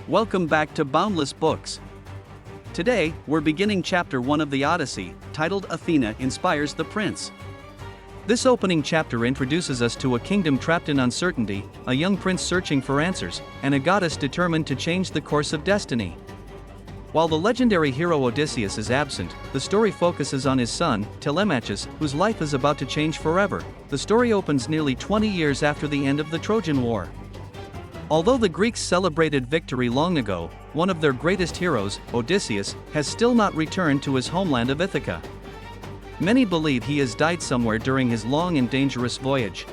Welcome back to Boundless Books. Today, we're beginning Chapter 1 of the Odyssey, titled Athena Inspires the Prince. This opening chapter introduces us to a kingdom trapped in uncertainty, a young prince searching for answers, and a goddess determined to change the course of destiny. While the legendary hero Odysseus is absent, the story focuses on his son, Telemachus, whose life is about to change forever. The story opens nearly 20 years after the end of the Trojan War. Although the Greeks celebrated victory long ago, one of their greatest heroes, Odysseus, has still not returned to his homeland of Ithaca. Many believe he has died somewhere during his long and dangerous voyage.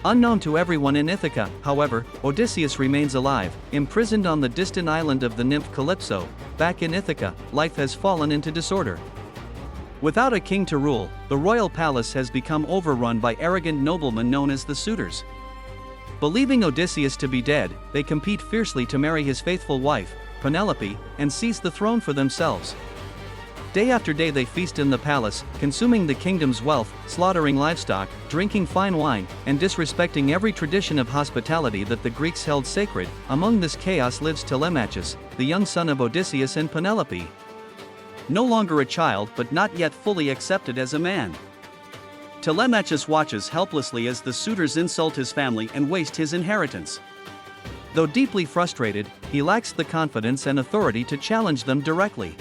Unknown to everyone in Ithaca, however, Odysseus remains alive, imprisoned on the distant island of the nymph Calypso. Back in Ithaca, life has fallen into disorder. Without a king to rule, the royal palace has become overrun by arrogant noblemen known as the suitors. Believing Odysseus to be dead, they compete fiercely to marry his faithful wife, Penelope, and seize the throne for themselves. Day after day they feast in the palace, consuming the kingdom's wealth, slaughtering livestock, drinking fine wine, and disrespecting every tradition of hospitality that the Greeks held sacred. Among this chaos lives Telemachus, the young son of Odysseus and Penelope. No longer a child but not yet fully accepted as a man. Telemachus watches helplessly as the suitors insult his family and waste his inheritance. Though deeply frustrated, he lacks the confidence and authority to challenge them directly.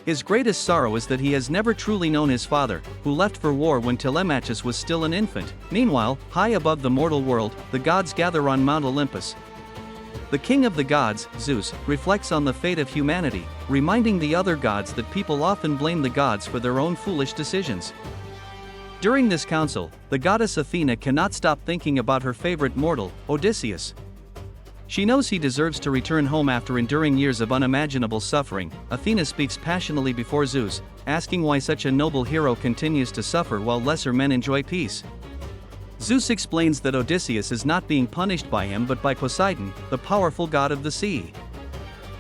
His greatest sorrow is that he has never truly known his father, who left for war when Telemachus was still an infant. Meanwhile, high above the mortal world, the gods gather on Mount Olympus. The king of the gods, Zeus, reflects on the fate of humanity, reminding the other gods that people often blame the gods for their own foolish decisions. During this council, the goddess Athena cannot stop thinking about her favorite mortal, Odysseus. She knows he deserves to return home after enduring years of unimaginable suffering. Athena speaks passionately before Zeus, asking why such a noble hero continues to suffer while lesser men enjoy peace. Zeus explains that Odysseus is not being punished by him but by Poseidon, the powerful god of the sea.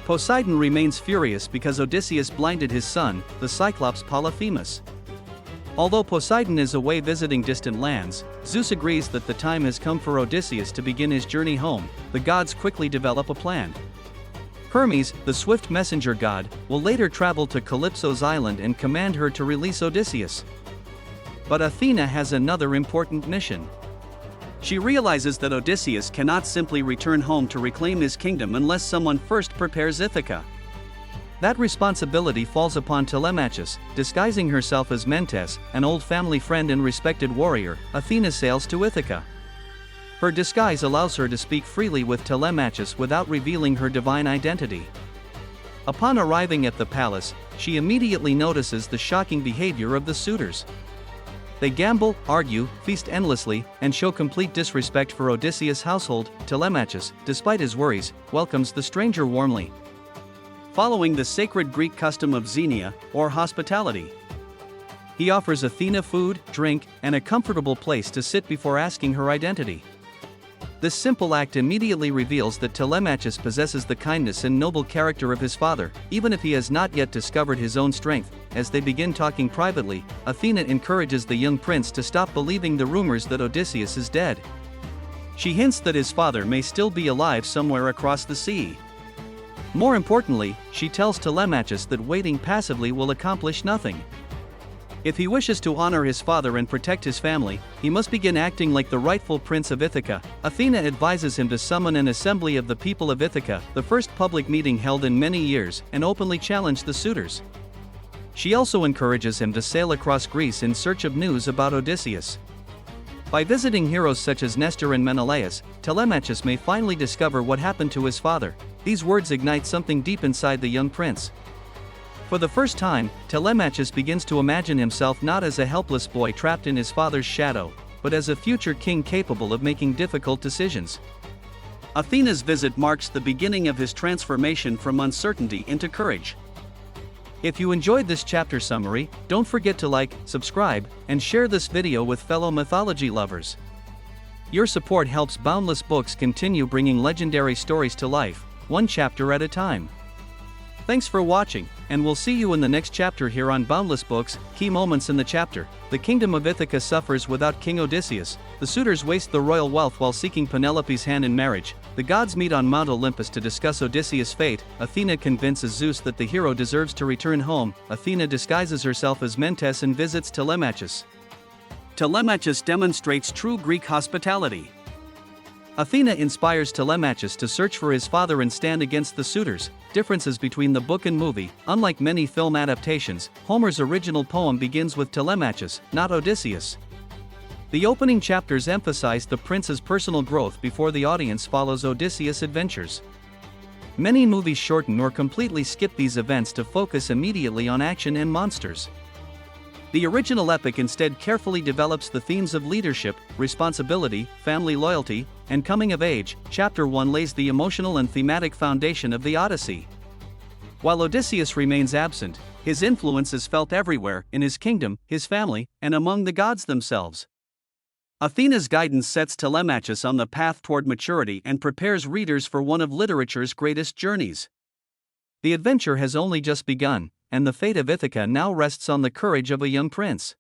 Poseidon remains furious because Odysseus blinded his son, the Cyclops Polyphemus. Although Poseidon is away visiting distant lands, Zeus agrees that the time has come for Odysseus to begin his journey home. The gods quickly develop a plan. Hermes, the swift messenger god, will later travel to Calypso's island and command her to release Odysseus. But Athena has another important mission. She realizes that Odysseus cannot simply return home to reclaim his kingdom unless someone first prepares Ithaca. That responsibility falls upon Telemachus. Disguising herself as Mentes, an old family friend and respected warrior, Athena sails to Ithaca. Her disguise allows her to speak freely with Telemachus without revealing her divine identity. Upon arriving at the palace, she immediately notices the shocking behavior of the suitors. They gamble, argue, feast endlessly, and show complete disrespect for Odysseus' household. Telemachus, despite his worries, welcomes the stranger warmly, following the sacred Greek custom of xenia, or hospitality. He offers Athena food, drink, and a comfortable place to sit before asking her identity. This simple act immediately reveals that Telemachus possesses the kindness and noble character of his father, even if he has not yet discovered his own strength. As they begin talking privately, Athena encourages the young prince to stop believing the rumors that Odysseus is dead. She hints that his father may still be alive somewhere across the sea. More importantly, she tells Telemachus that waiting passively will accomplish nothing. If he wishes to honor his father and protect his family, he must begin acting like the rightful prince of Ithaca. Athena advises him to summon an assembly of the people of Ithaca, the first public meeting held in many years, and openly challenge the suitors. She also encourages him to sail across Greece in search of news about Odysseus. By visiting heroes such as Nestor and Menelaus, Telemachus may finally discover what happened to his father. These words ignite something deep inside the young prince. For the first time, Telemachus begins to imagine himself not as a helpless boy trapped in his father's shadow, but as a future king capable of making difficult decisions. Athena's visit marks the beginning of his transformation from uncertainty into courage. If you enjoyed this chapter summary, don't forget to like, subscribe, and share this video with fellow mythology lovers. Your support helps Boundless Books continue bringing legendary stories to life, one chapter at a time. Thanks for watching, and we'll see you in the next chapter here on Boundless Books. Key moments in the chapter. The kingdom of Ithaca suffers without King Odysseus. The suitors waste the royal wealth while seeking Penelope's hand in marriage. The gods meet on Mount Olympus to discuss Odysseus' fate. Athena convinces Zeus that the hero deserves to return home. Athena disguises herself as Mentes and visits Telemachus. Telemachus demonstrates true Greek hospitality. Athena inspires Telemachus to search for his father and stand against the suitors. Differences between the book and movie: unlike many film adaptations, Homer's original poem begins with Telemachus, not Odysseus. The opening chapters emphasize the prince's personal growth before the audience follows Odysseus' adventures. Many movies shorten or completely skip these events to focus immediately on action and monsters. The original epic instead carefully develops the themes of leadership, responsibility, family loyalty, and coming of age. Chapter 1 lays the emotional and thematic foundation of the Odyssey. While Odysseus remains absent, his influence is felt everywhere, in his kingdom, his family, and among the gods themselves. Athena's guidance sets Telemachus on the path toward maturity and prepares readers for one of literature's greatest journeys. The adventure has only just begun, and the fate of Ithaca now rests on the courage of a young prince.